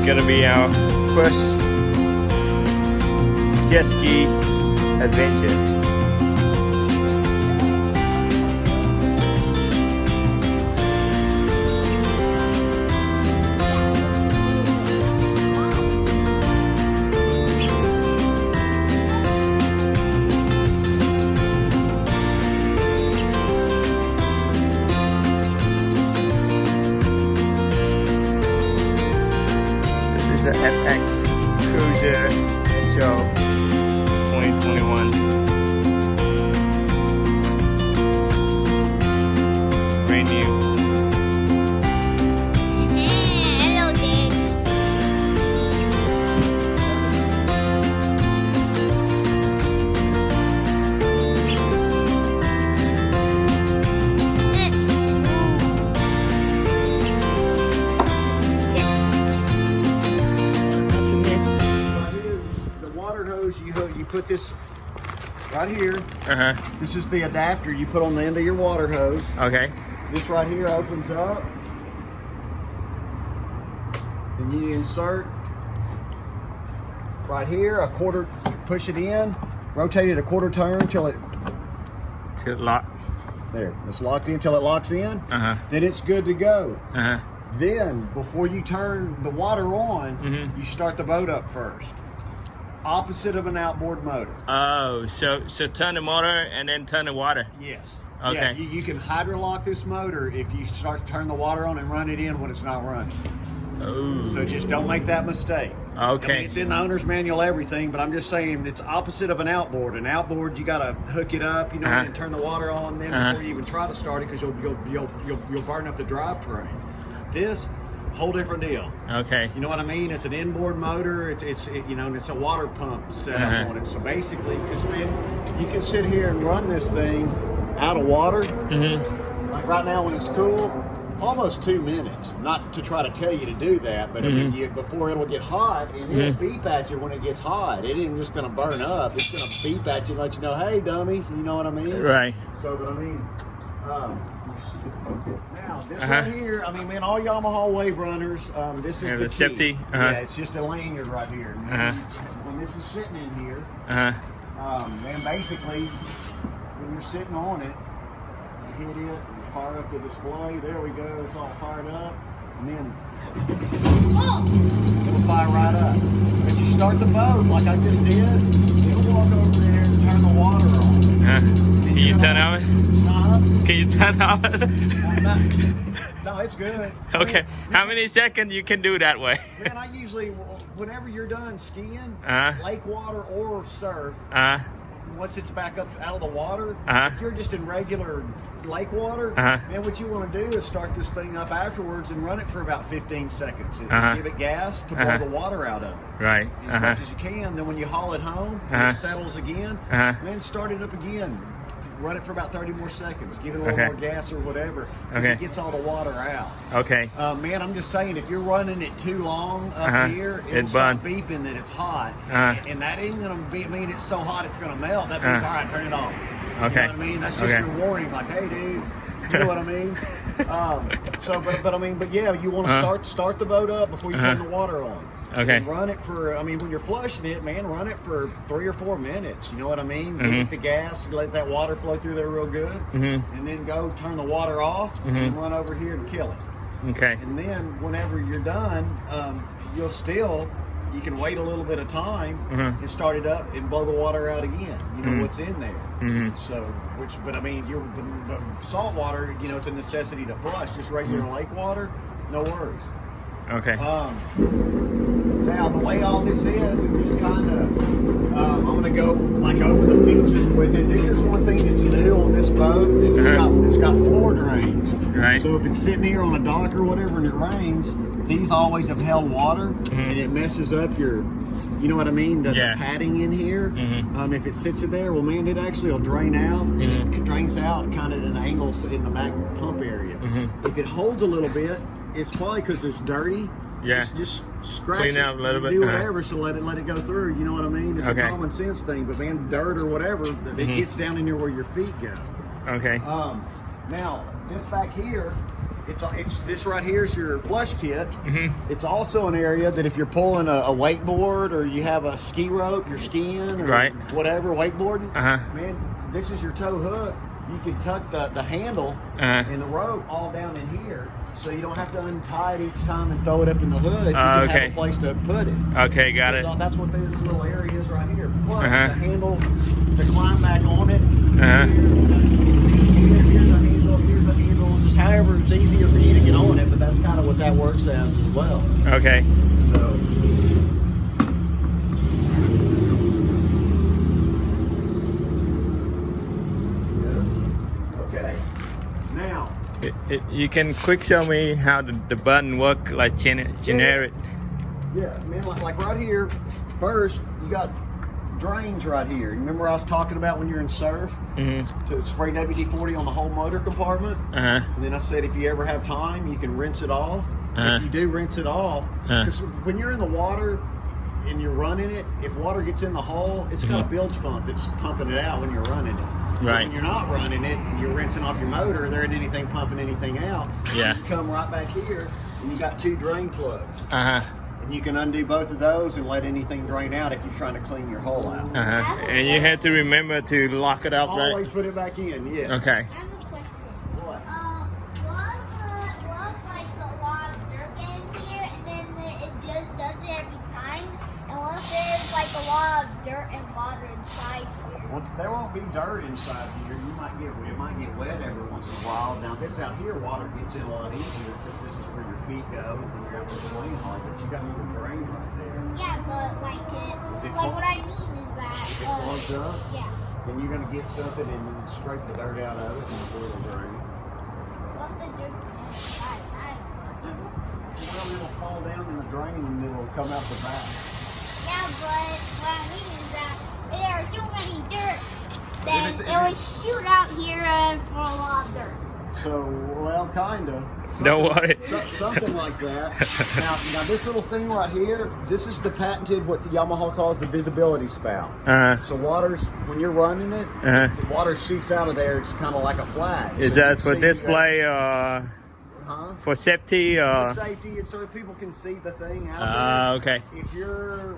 gonna be our first jet ski adventure. The FX Cruiser Show 2021. Brand new. Hello, Daddy. You put this right here. This is the adapter you put on the end of your water hose. Okay. This right here opens up. Then you insert right here a quarter, push it in, rotate it a quarter turn until it lock. There, it's locked in until it locks in. Then it's good to go. Then before you turn the water on, you start the boat up first. Opposite of an outboard motor. Oh, so turn the motor and then turn the water. Yes. Okay. Yeah, you can hydrolock this motor if you start to turn the water on and run it in when it's not running. Oh. So just don't make that mistake. Okay. I mean, it's in the owner's manual, everything, but I'm just saying it's opposite of an outboard. An outboard, you gotta hook it up, you know, and turn the water on then before you even try to start it, because you'll burn up the drivetrain. This. Whole different deal. Okay. You know what I mean? It's an inboard motor. It's you know, and it's a water pump set up on it. So basically, because man, you can sit here and run this thing out of water. Like right now when it's cool, almost 2 minutes. Not to try to tell you to do that, but I mean, before it'll get hot, and it'll beep at you when it gets hot. It ain't just gonna burn up. It's gonna beep at you and let you know, hey, dummy. You know what I mean? Right. So, but I mean. Now this right here, I mean, man, all Yamaha WaveRunners, this is the key. safety. Yeah, it's just a lanyard right here. When this is sitting in here, then basically, when you're sitting on it, you hit it, you fire up the display. There we go. It's all fired up, and then it'll fire right up. But you start the boat like I just did. It'll walk over there and turn the water on. Can you turn off? Can you turn off? No, it's good. Okay. How many seconds you can do that way? Man, I usually, whenever you're done skiing, lake water or surf, once it's back up out of the water, if you're just in regular lake water, man, what you want to do is start this thing up afterwards and run it for about 15 seconds. And give it gas to blow the water out of it. Right. As much as you can. Then when you haul it home, and it settles again, then start it up again. Run it for about 30 more seconds. Give it a little more gas or whatever, because it gets all the water out. Okay. Man, I'm just saying, if you're running it too long up here, it'll start beeping that it's hot, and that ain't gonna mean it's so hot it's gonna melt. That means all right, turn it off. Okay. You know what I mean? That's just your warning, like, hey, dude. You know what I mean? But yeah, you want to start the boat up before you turn the water on. Okay. And run it for, I mean, when you're flushing it, man, run it for 3 or 4 minutes. You know what I mean? Give it the gas, let that water flow through there real good, and then go turn the water off and run over here and kill it. Okay. And then whenever you're done, you can wait a little bit of time and start it up and blow the water out again. You know what's in there. So, but I mean, but salt water, you know, it's a necessity to flush. Just regular lake water, no worries. Okay. Now the way all this is, and just kind of, I'm gonna go like over the features with it. This is one thing that's new on this boat. Is it's got floor drains. Right. So if it's sitting here on a dock or whatever and it rains, these always have held water, and it messes up your, you know what I mean, the padding in here. If it sits in there, well, man, it actually will drain out, and it drains out kind of at an angle in the back pump area. If it holds a little bit, it's probably because it's dirty. Just scratch clean it, out a little bit, do whatever, so let it go through. You know what I mean? It's a common sense thing, but man, dirt or whatever, it gets down in there where your feet go. Okay. Now this back here, It's this right here is your flush kit. It's also an area that if you're pulling a wakeboard or you have a ski rope, you're skiing or whatever, wakeboarding, man, this is your tow hook. You can tuck the handle and the rope all down in here, so you don't have to untie it each time and throw it up in the hood. You can have a place to put it. Okay, got it. So that's what this little area is right here. Plus, the handle to climb back on it. Here's a handle. Here's a handle. Just however it's easier for you to get on it, but that's kind of what that works as well. Okay. So. Now, you can quick show me how the button work, like generic. Yeah, man, like right here, first you got drains right here. Remember I was talking about when you're in surf to spray WD-40 on the whole motor compartment? And then I said if you ever have time, you can rinse it off. If you do rinse it off, because when you're in the water and you're running it, if water gets in the hole, it's got a bilge pump that's pumping it out when you're running it. Right. When you're not running it, and you're rinsing off your motor, there ain't anything pumping anything out. Yeah. You come right back here, and you got 2 drain plugs. And you can undo both of those and let anything drain out if you're trying to clean your hole out. And you have to remember to lock it up, right? Always put it back in, yes. Okay. I have a question. What? Was like a lot of dirt in here, and then it does it every time? And what if there's like a lot of dirt and water inside here? Well, there won't be dirt inside here. It might get wet every once in a while. Now this out here, water gets in a lot easier because this is where your feet go when you're out with the lane hard. But you got a little drain right there. Yeah, but what I mean is that If it plugs up, yeah. then you're gonna get something and then scrape the dirt out of it and pour the drain. What if the dirt is inside? Well, it'll fall down in the drain and it'll come out the back. Yeah, but what I mean is that there are too many dirt, then it would shoot out here for a lot of dirt. So, well, kinda. Don't worry. Something like that. Now, this little thing right here, this is the patented, what Yamaha calls the visibility spout. So when you're running it, the water shoots out of there. It's kind of like a flag. Is that for display or for safety? For safety, so people can see the thing out there. Okay. If you're,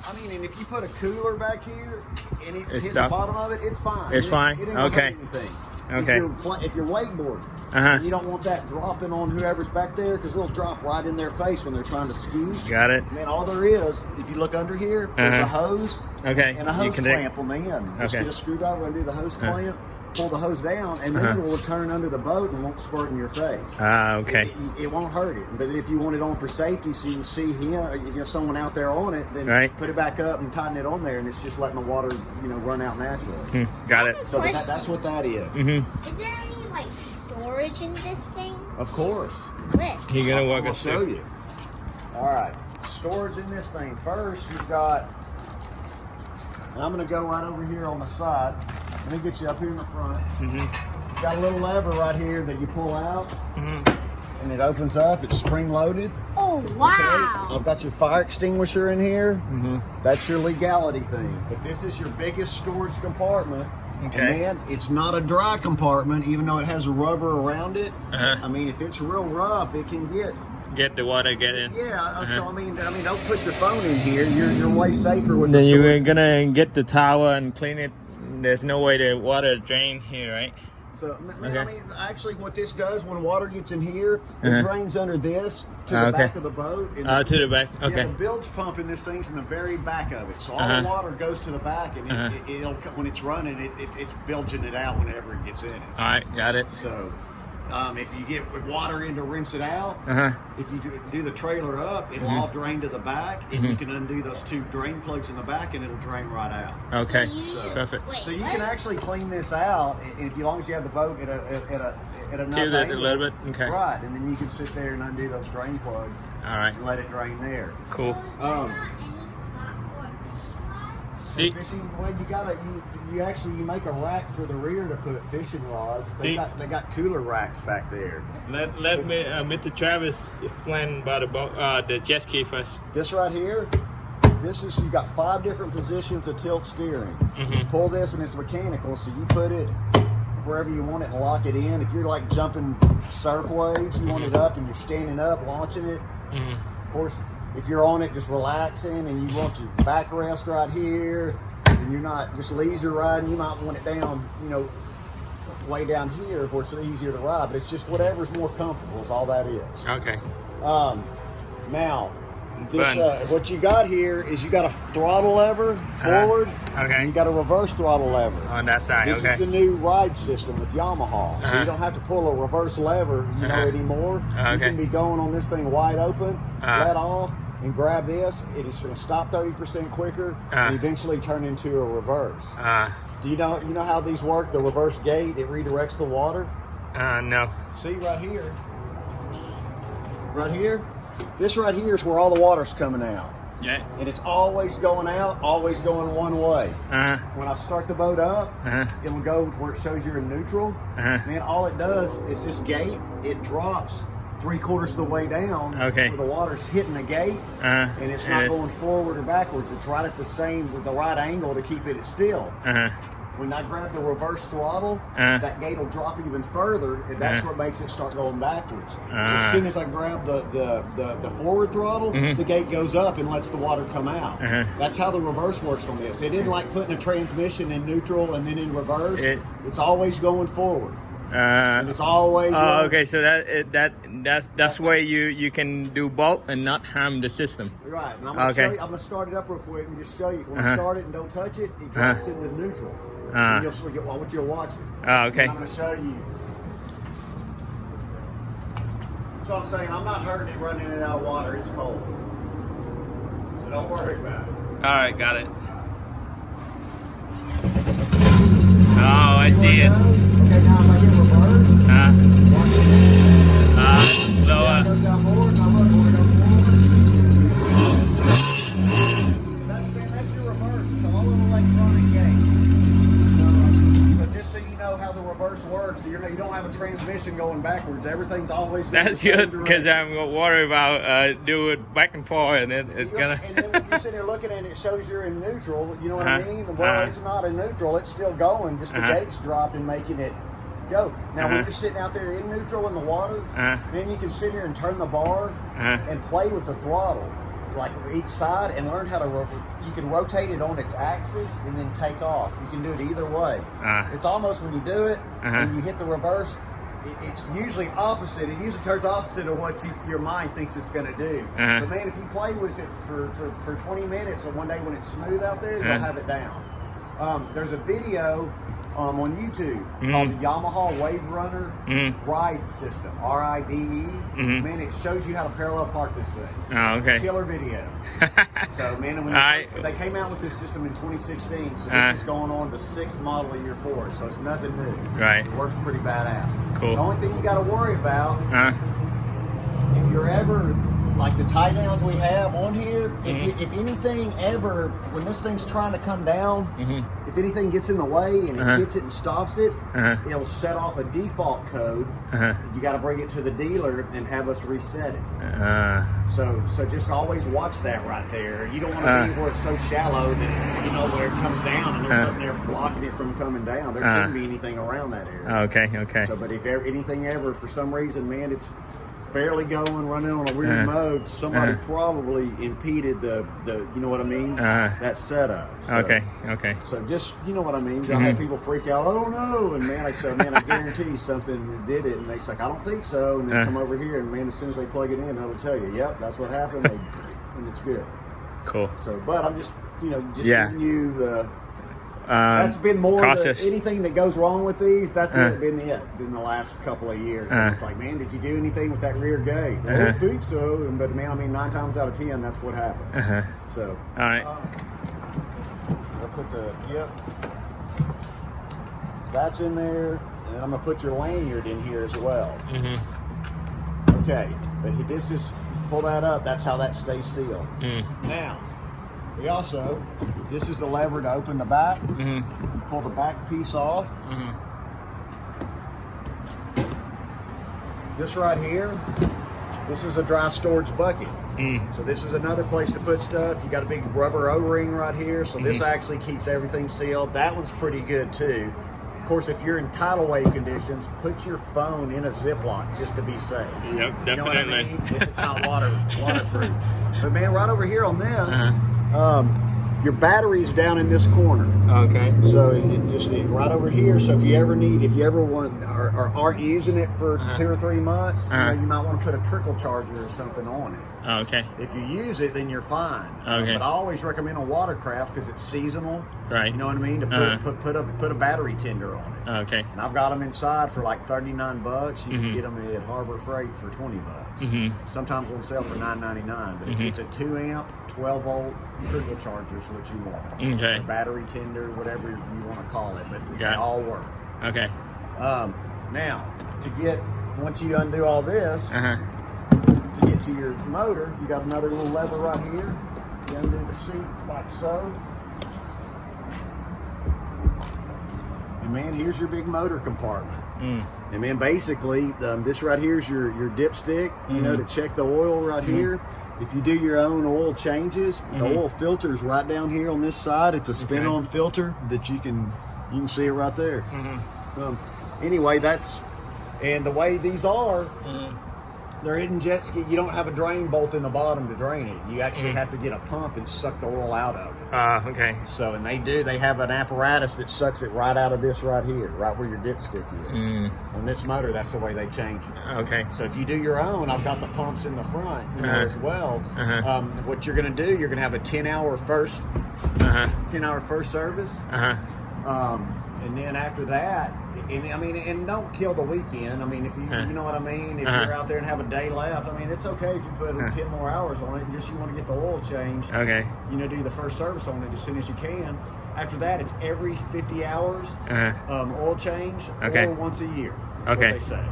and if you put a cooler back here and it's hitting the bottom of it, it's fine. It's fine. It ain't gonna hurt anything. Okay. If you're wakeboarding, you don't want that dropping on whoever's back there because it'll drop right in their face when they're trying to ski. Got it. Man, all there is, if you look under here, there's a hose and a hose clamp on the end. Just get a screwdriver, undo the hose clamp, pull the hose down, and then it will turn under the boat and won't squirt in your face. Okay. It won't hurt it. But if you want it on for safety so you can see someone out there on it, then put it back up and tighten it on there, and it's just letting the water run out naturally. Got it. So that's what that is. Is there any storage in this thing? Of course. Where? You're gonna walk us show through. you. All right. Storage in this thing. First, you've got, and I'm going to go right over here on the side. Let me get you up here in the front. You've got a little lever right here that you pull out, and it opens up. It's spring loaded. Oh, wow. Okay. I've got your fire extinguisher in here. That's your legality thing. But this is your biggest storage compartment. Okay. And it's not a dry compartment, even though it has a rubber around it. If it's real rough, it can get the water get in. Yeah. So don't put your phone in here. You're way safer with. Then the you're gonna get the towel and clean it. There's no way the water drain here, right? So, actually, what this does when water gets in here, it drains under this to the back of the boat. And to the back. Okay. Yeah, the bilge pump in this thing's in the very back of it, so all the water goes to the back, and it'll when it's running, it's bilging it out whenever it gets in it. All right, got it. So, if you get water in to rinse it out, if you do the trailer up, it'll all drain to the back, and you can undo those 2 drain plugs in the back, and it'll drain right out. Okay, perfect. So you can actually clean this out, and as long as you have the boat at a Tilt it a little bit, okay. Right, and then you can sit there and undo those drain plugs. All right. And let it drain there. Cool. So is there not any spot for a fishing rod? See. Fishing, well, you make a rack for the rear to put fishing rods. They got cooler racks back there. Let me Mr. Travis explain about the jet ski first. This right here, you've got 5 different positions of tilt steering. You pull this and it's mechanical, so you put it wherever you want it and lock it in. If you're like jumping surf waves, you want it up and you're standing up, launching it. Of course, if you're on it just relaxing and you want your backrest right here, and you're not just leisure riding, you might want it down, you know, way down here where it's easier to ride, but it's just whatever's more comfortable is all that is. Okay. Now, this what you got here is you got a throttle lever forward, okay, and you got a reverse throttle lever on that side. This is the new ride system with Yamaha, so you don't have to pull a reverse lever, you know, anymore. You can be going on this thing wide open, let off, and grab this. It is going to stop 30% quicker, and eventually turn into a reverse. Do you know how these work? The reverse gate, it redirects the water. No. See right here. Right here. This right here is where all the water's coming out. Yeah. And it's always going out, always going one way. When I start the boat up, it'll go where it shows you're in neutral. Man, all it does is this gate, it drops 3/4 of the way down. Okay. Where the water's hitting the gate, and it's not going forward or backwards. It's right at the same, with the right angle to keep it still. When I grab the reverse throttle, that gate will drop even further, and that's what makes it start going backwards. As soon as I grab the forward throttle, the gate goes up and lets the water come out. That's how the reverse works on this. It isn't like putting a transmission in neutral and then in reverse. It's always going forward. And it's always okay, so that's where you can do both and not harm the system. Right, and I'm gonna show you, I'm gonna start it up real quick and just show you. When I start it and don't touch it, it drops into neutral. And you'll sort of I want you to watch it. Okay. And I'm gonna show you. That's what I'm saying. I'm not hurting it running in and out of water. It's cold, so don't worry about it. All right, got it. Oh, I see it. Okay, now if I hit reverse, lower. goes down forward, and I look, we're going forward. That's your reverse. It's all an electronic game. So just so you know how the reverse works, so you don't have a transmission going backwards. Everything's always going That's good, because I'm worried about do it back and forth, and it's gonna. And then when you sit there looking at it, it shows you're in neutral. You know what I mean? Well, it's not in neutral. It's still going. Just the gates dropped and making it go. Now, when you're sitting out there in neutral in the water, then you can sit here and turn the bar and play with the throttle, like each side, and learn how to. You can rotate it on its axis and then take off. You can do it either way. It's almost when you do it and you hit the reverse. It's usually opposite. It usually turns opposite of what your mind thinks it's going to do. But man, if you play with it for 20 minutes, or one day when it's smooth out there, you'll have it down. There's a video on YouTube called the Yamaha WaveRunner RIDE system, RIDE. Man, it shows you how to parallel park this thing. Oh, okay. Killer video. So, man, when they came out with this system in 2016, so this is going on the 6th model year for it, so it's nothing new. Right. It works pretty badass. Cool. The only thing you got to worry about, if you're ever, like the tie downs we have on here, if anything ever, when this thing's trying to come down, if anything gets in the way and it hits it and stops it, it'll set off a default code. You got to bring it to the dealer and have us reset it. So just always watch that right there. You don't want to be where it's so shallow that, you know, where it comes down and there's something there blocking it from coming down. There shouldn't be anything around that area. Okay. So, but if anything ever, for some reason, man, it's barely going, running on a weird mode, somebody probably impeded the you know what I mean, that setup. So, okay. So just, you know what I mean, I had people freak out, I don't know, and man, I said, man, I guarantee you something did it, and they like, I don't think so, and then come over here, and man, as soon as they plug it in, they'll tell you, yep, that's what happened, and it's good. Cool. So, but I'm just, giving you the. That's been more anything that goes wrong with these. That's been it in the last couple of years. And it's like, man, did you do anything with that rear gate? I don't think so. But man, I mean, 9 times out of 10, that's what happened. So, all right. I'll put that's in there, and I'm gonna put your lanyard in here as well. Okay, but this is pull that up. That's how that stays sealed. Now. We also, this is the lever to open the back. Pull the back piece off. This right here, this is a dry storage bucket. So this is another place to put stuff. You got a big rubber O-ring right here. So this actually keeps everything sealed. That one's pretty good too. course, if you're in tidal wave conditions, put your phone in a Ziploc just to be safe. Yep, You know definitely. what I mean? If it's not waterproof. But man, right over here on this, your battery's down in this corner. Okay. So right over here. So if you ever want or aren't using it for 2 or 3 months, you know, you might want to put a trickle charger or something on it. Okay. If you use it, then you're fine. Okay. But I always recommend a watercraft because it's seasonal. Right. You know what I mean? To put a battery tender on it. Okay. And I've got them inside for like $39. You can get them at Harbor Freight for $20. Sometimes on sale for $9.99. But it's a 2 amp, 12 volt trickle charger is what you want. Okay. A battery tender, whatever you want to call it, but Got they it. all work. Okay. Now, once you undo all this, to get to your motor, you got another little lever right here. You undo the seat like so. And man, here's your big motor compartment. And man, basically, this right here is your dipstick, you know, to check the oil right here. If you do your own oil changes, the oil filter is right down here on this side. It's a spin-on filter that you can see it right there. Anyway, and the way these are, they're hidden jet ski. You don't have a drain bolt in the bottom to drain it. You actually have to get a pump and suck the oil out of it. Okay. So, and they have an apparatus that sucks it right out of this right here, right where your dipstick is. On this motor, that's the way they change it. Okay. So if you do your own, I've got the pumps in the front, you know, as well. What you're going to do, you're going to have a 10-hour first service. And then after that, and don't kill the weekend. I mean, if you know what I mean, if you're out there and have a day left, I mean, it's okay if you put 10 more hours on it and just you want to get the oil changed. Okay. You know, do the first service on it as soon as you can. After that, it's every 50 hours oil change or once a year. That's what they say.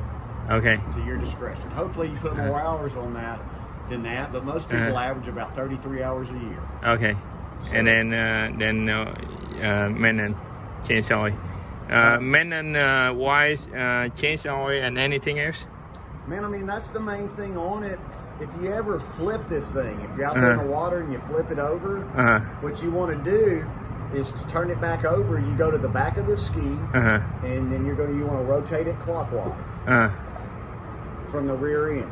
Okay. To your discretion. Hopefully you put more hours on that than that, but most people average about 33 hours a year. Okay. So, and then maintenance, change oil. Maintenance wise, change oil and anything else? Man, I mean, that's the main thing on it. If you ever flip this thing, if you're out there in the water and you flip it over, what you want to do is to turn it back over. You go to the back of the ski, and then you want to rotate it clockwise from the rear end.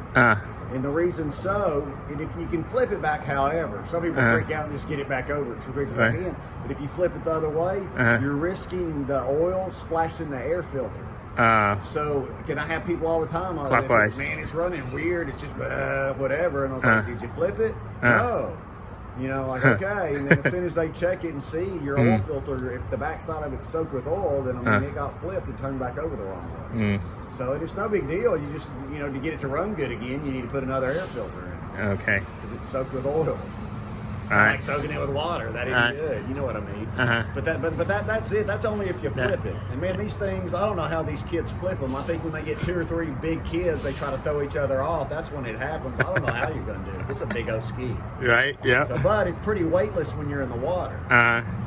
And the reason and if you can flip it back, however, some people freak out and just get it back over as quick as they can. But if you flip it the other way, you're risking the oil splashing the air filter. So can I have people all the time? Clockwise. Man, it's running weird. It's just whatever. And I was like, did you flip it? No. You know, like, okay. And then as soon as they check it and see your oil filter, if the backside of it's soaked with oil, then I mean, it got flipped and turned back over the wrong way. So it's no big deal. You just, you know, to get it to run good again, you need to put another air filter in. Okay. Because it's soaked with oil. Like soaking it with water, that ain't good. You know what I mean? But that's it. That's only if you flip it. And man, these things, I don't know how these kids flip them. I think when they get 2 or 3 big kids, they try to throw each other off. That's when it happens. I don't know how you're gonna do it. It's a big old ski. Right. Yeah. So, but it's pretty weightless when you're in the water.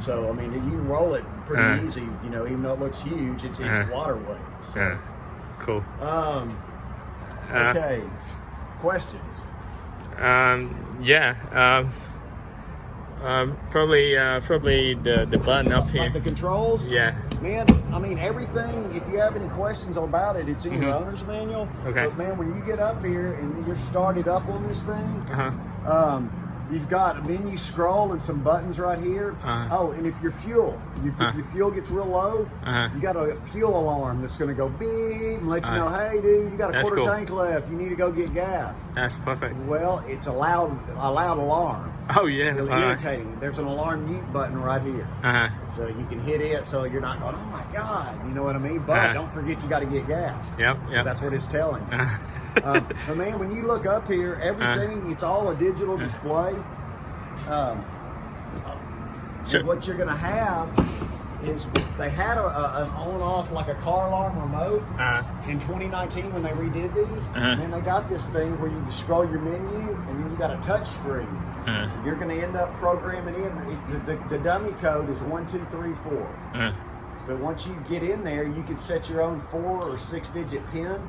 So I mean, you can roll it pretty easy. You know, even though it looks huge, it's water weight. So, cool. Okay. Questions? Yeah. Probably the button up here. Like the controls? Yeah. Man, I mean, everything, if you have any questions about it, it's in your owner's manual. Okay. But man, when you get up here and you're started up on this thing, you've got a menu scroll and some buttons right here. Oh, and if your fuel gets real low, you got a fuel alarm that's going to go beep and let you know, hey, dude, you got a quarter tank left. You need to go get gas. That's perfect. Well, it's a loud alarm. Oh yeah. Really irritating. There's an alarm mute button right here. So you can hit it so you're not going, oh my God, you know what I mean? But don't forget you got to get gas. Yep. That's what it's telling you. But man, when you look up here, everything, it's all a digital display. So what you're going to have is they had an on-off like a car alarm remote in 2019 when they redid these. And then they got this thing where you can scroll your menu and then you got a touch screen. You're going to end up programming in. The dummy code is 1, 2, 3, 4. But once you get in there, you can set your own 4 or 6 digit PIN.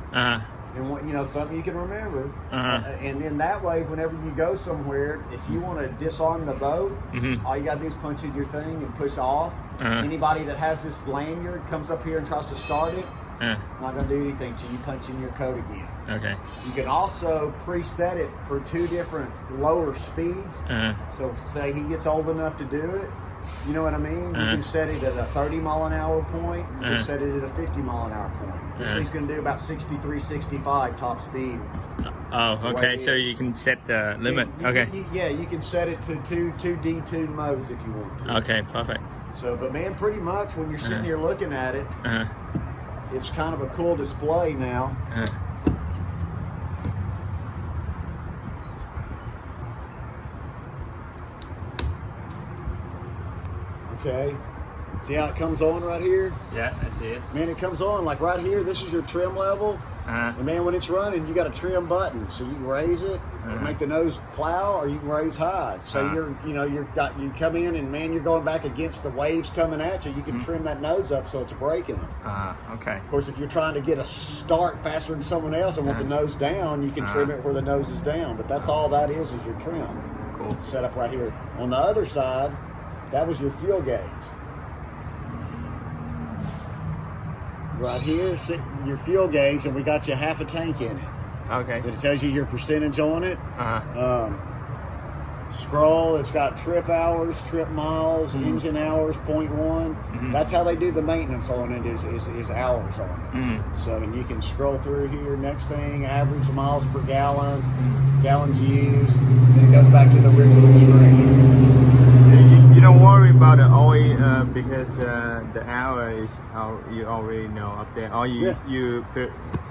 and what, you know, something you can remember. And then that way, whenever you go somewhere, if you want to disarm the boat, all you gotta do is punch in your thing and push off. Anybody that has this lanyard comes up here and tries to start it, not gonna do anything till you punch in your code again. Okay. You can also preset it for 2 different lower speeds. So say he gets old enough to do it, you know what I mean? You can set it at a 30-mile-an-hour point. You can set it at a 50-mile-an-hour point. This thing's going to do about 63, 65 top speed. Oh, okay. So you can set the limit. Okay. Yeah, you can set it to two detuned modes if you want to. Okay, perfect. So, but man, pretty much when you're sitting here looking at it, it's kind of a cool display now. Okay, see how it comes on right here? Yeah, I see it. Man, it comes on like right here. This is your trim level. And man, when it's running, you got a trim button, so you can raise it, and make the nose plow, or you can raise high. So you come in and man, you're going back against the waves coming at you. You can trim that nose up so it's braking them. Okay. Of course, if you're trying to get a start faster than someone else and want the nose down, you can trim it where the nose is down. But that's all that is your trim. Cool. Set up right here. On the other side, that was your fuel gauge. Right here, your fuel gauge, and we got you half a tank in it. Okay. So it tells you your percentage on it. Scroll, it's got trip hours, trip miles, engine hours, 0.1. That's how they do the maintenance on it, is hours on it. So and you can scroll through here. Next thing, average miles per gallon, gallons used. Then it goes back to the original screen. You don't worry about the oil because the hour is you already know up there. Or you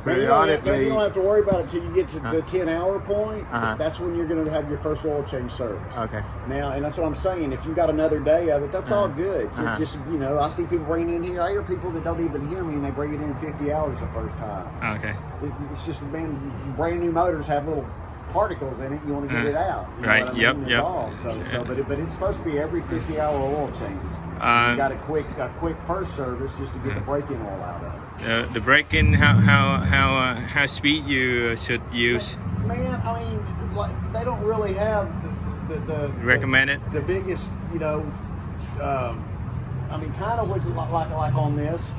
periodically. You don't have to worry about it until you get to the 10-hour point. That's when you're going to have your first oil change service. Okay. Now, and that's what I'm saying. If you got another day of it, that's all good. Just you know, I see people bringing it in here. I hear people that don't even hear me, and they bring it in 50 hours the first time. Okay. It's just brand new motors have little particles in it. You want to get it out. You know what I mean? Yep. All. So, but it's supposed to be every 50-hour oil changes. You got a quick first service just to get the break-in oil out of it. The break-in, how speed you should use? Man, I mean, like, they don't really have the recommended the biggest, you know. I mean, kind of what like on this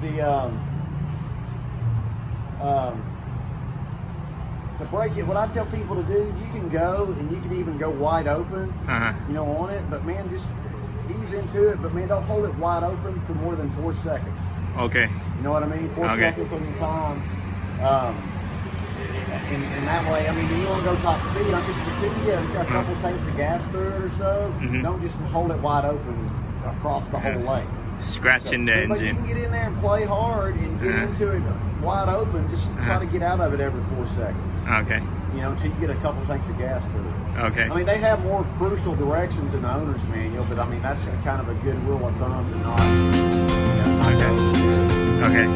the break-in, what I tell people to do, you can go and you can even go wide open, you know, on it. But man, just ease into it. But man, don't hold it wide open for more than 4 seconds. Okay. You know what I mean? 4 seconds on your time. And that way, I mean, you want to go top speed. I'm just pretending you got a couple tanks of gas through it or so. Don't just hold it wide open across the whole lane. Scratching the engine. But you can get in there and play hard and get into it wide open. Just try to get out of it every 4 seconds. Okay. You know, until you get a couple tanks of gas through it. Okay. I mean, they have more crucial directions in the owner's manual, but I mean, that's kind of a good rule of thumb to not. Okay.